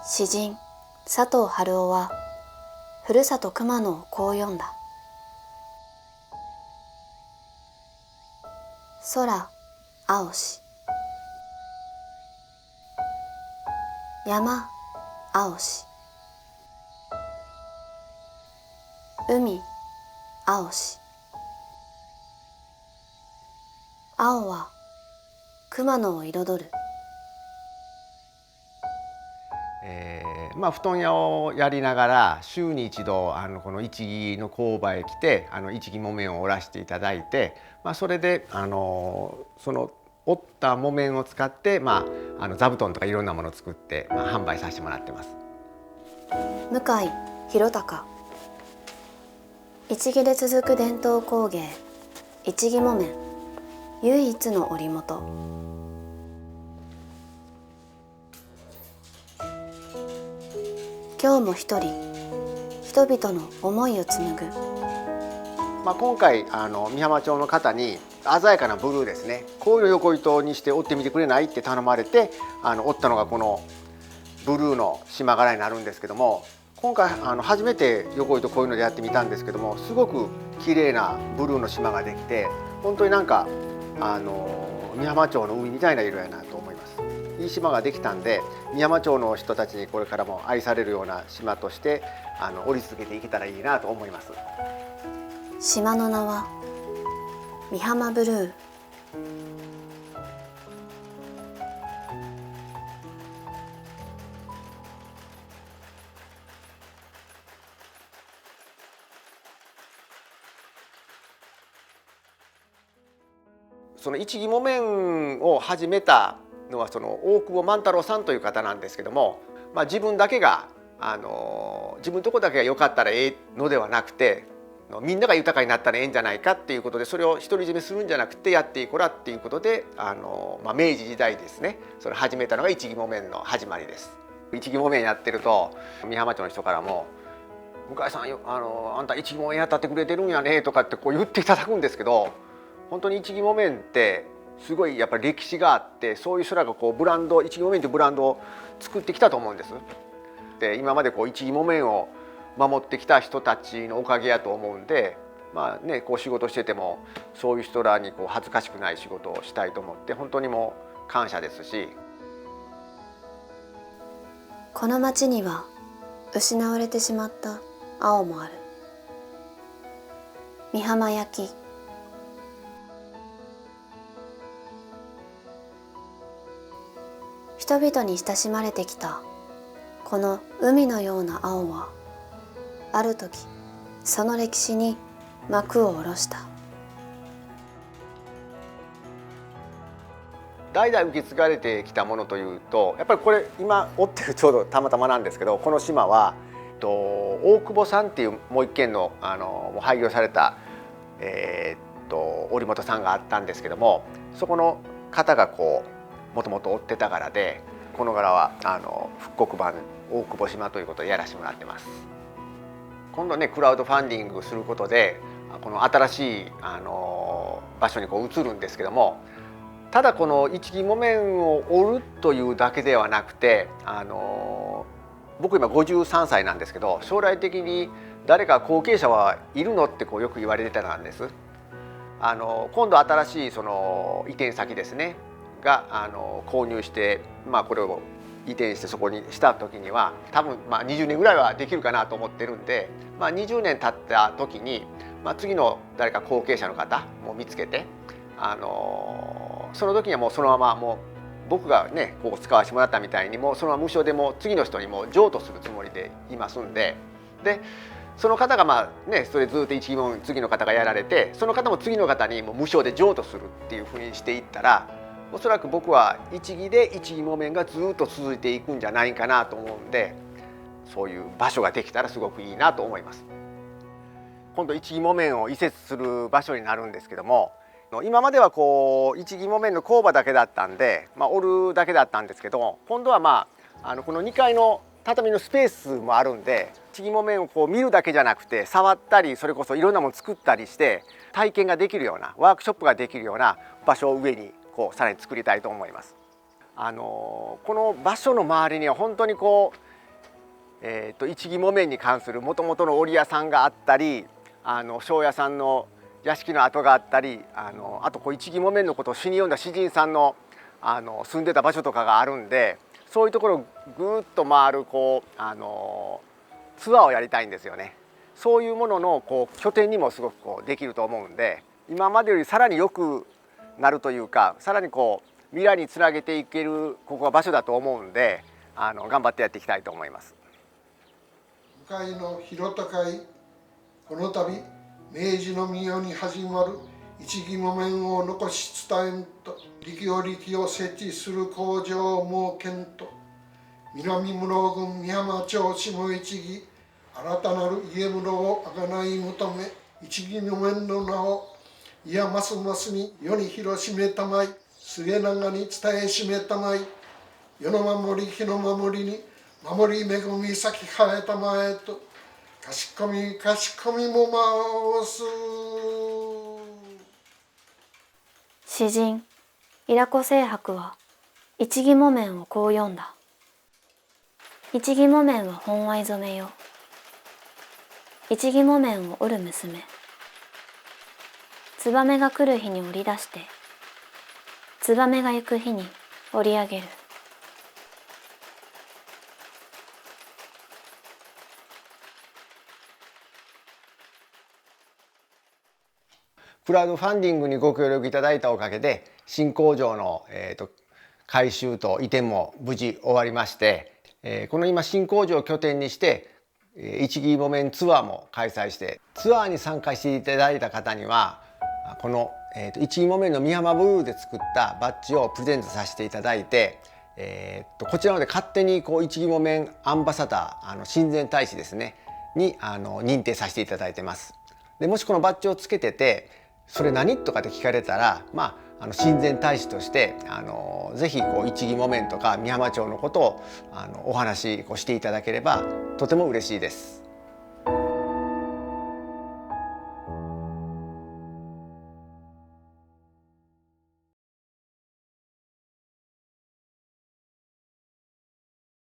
詩人佐藤春夫はふるさと熊野をこう詠んだ。空青し、山青し、海青し、青は熊野を彩る。布団屋をやりながら週に一度この市木の工場へ来て市木木綿を織らせていただいて、それでその織った木綿を使って、座布団とかいろんなものを作って、販売させてもらってます。向井弘隆。市木で続く伝統工芸市木木綿、唯一の織物。今日も一人、人々の思いを紡ぐ。今回美浜町の方に鮮やかなブルーですね、こういう横糸にして織ってみてくれないって頼まれて織ったのがこのブルーの島柄になるんですけども、今回初めて横糸こういうのでやってみたんですけども、すごく綺麗なブルーの島ができて、本当になんか美浜町の海みたいな色やなと思います。いい島ができたんで、美浜町の人たちにこれからも愛されるような島として織り続けていけたらいいなと思います。島の名は美浜ブルー。その市木木綿を始めたのはその大久保万太郎さんという方なんですけども、自分だけが自分のとこだけが良かったらええのではなくて、みんなが豊かになったらええんじゃないかっていうことで、それを独り占めするんじゃなくてやっていこらっていうことで明治時代ですね、それを始めたのが市木木綿の始まりです。市木木綿やってると美浜町の人からも「向井さんあんた市木木綿やったってくれてるんやね」とかってこう言っていただくんですけど、本当に市木木綿ってすごいやっぱり歴史があって、そういう人らがこうブランド、市木木綿というブランドを作ってきたと思うんです。で今までこう市木木綿を守ってきた人たちのおかげやと思うんで、こう仕事しててもそういう人らにこう恥ずかしくない仕事をしたいと思って、本当にもう感謝ですし。この町には失われてしまった青もある。美浜焼。人々に親しまれてきたこの海のような青は、ある時その歴史に幕を下ろした。代々受け継がれてきたものというと、やっぱりこれ今織ってるちょうどたまたまなんですけど、この島は大久保さんっていうもう一軒のもう廃業された織本さんがあったんですけども、そこの方がこうもともと織ってた柄で、この柄は復刻版大久保島ということでやらせてもらってます。今度ねクラウドファンディングすることでこの新しい場所にこう移るんですけども、ただこの市木木綿を織るというだけではなくて、僕今53歳なんですけど、将来的に誰か後継者はいるのってこうよく言われてたんです。今度新しいその移転先ですねが購入して、これを移転してそこにした時には多分20年ぐらいはできるかなと思ってるんで、20年経った時に、次の誰か後継者の方も見つけて、その時にはもうそのままもう僕がねここ使わせてもらったみたいに、もうそのまま無償でも次の人にも譲渡するつもりでいますんで、その方がそれずっと一木木次の方がやられて、その方も次の方にもう無償で譲渡するっていうふうにしていったら、おそらく僕は市木で市木木綿がずっと続いていくんじゃないかなと思うんで、そういう場所ができたらすごくいいなと思います。今度市木木綿を移設する場所になるんですけども、今まではこう市木木綿の工場だけだったんで、織るだけだったんですけど、今度はこの2階の畳のスペースもあるんで、市木木綿をこう見るだけじゃなくて触ったり、それこそいろんなもの作ったりして体験ができるようなワークショップができるような場所を上にこうさらに作りたいと思います。この場所の周りには本当にこ一木木綿に関するもともとの織屋さんがあったり、庄屋さんの屋敷の跡があったり、あとこう一木木綿のことを詩に読んだ詩人さんの住んでた場所とかがあるんで、そういうところをぐーっと回るこうツアーをやりたいんですよね。そういうもののこう拠点にもすごくこうできると思うんで、今までよりさらに良くなるというか、さらにこう未来につなげていけるここは場所だと思うんで、頑張ってやっていきたいと思います。向かいの広高いこの度明治の御代に始まる一木木綿を残し伝えんと力を設置する工場を設けんと、南室郡美浜町下一木新たなる家室をあがない求め、一木木綿の名をいやますますに世に広しめたまい、末永に伝えしめたまい、世の守り日の守りに守り恵み咲き生えたまえと、かしこみかしこみも回す。詩人伊良湖清白は一木木綿をこう読んだ。一木木綿は本愛染めよ。一木木綿を織る娘。ツバメが来る日に織り出して、ツバメが行く日に織り上げる。クラウドファンディングにご協力いただいたおかげで新工場の、改修と移転も無事終わりまして、この今新工場を拠点にして一木木綿ツアーも開催して、ツアーに参加していただいた方にはこの、一木木綿の美浜ブルーで作ったバッジをプレゼントさせていただいて、こちらので勝手にこう一木木綿アンバサダー親善大使ですねに認定させていただいてます。でもしこのバッジをつけててそれ何とかって聞かれたら、親善大使としてぜひこう一木木綿とか美浜町のことをお話ししていただければとても嬉しいです。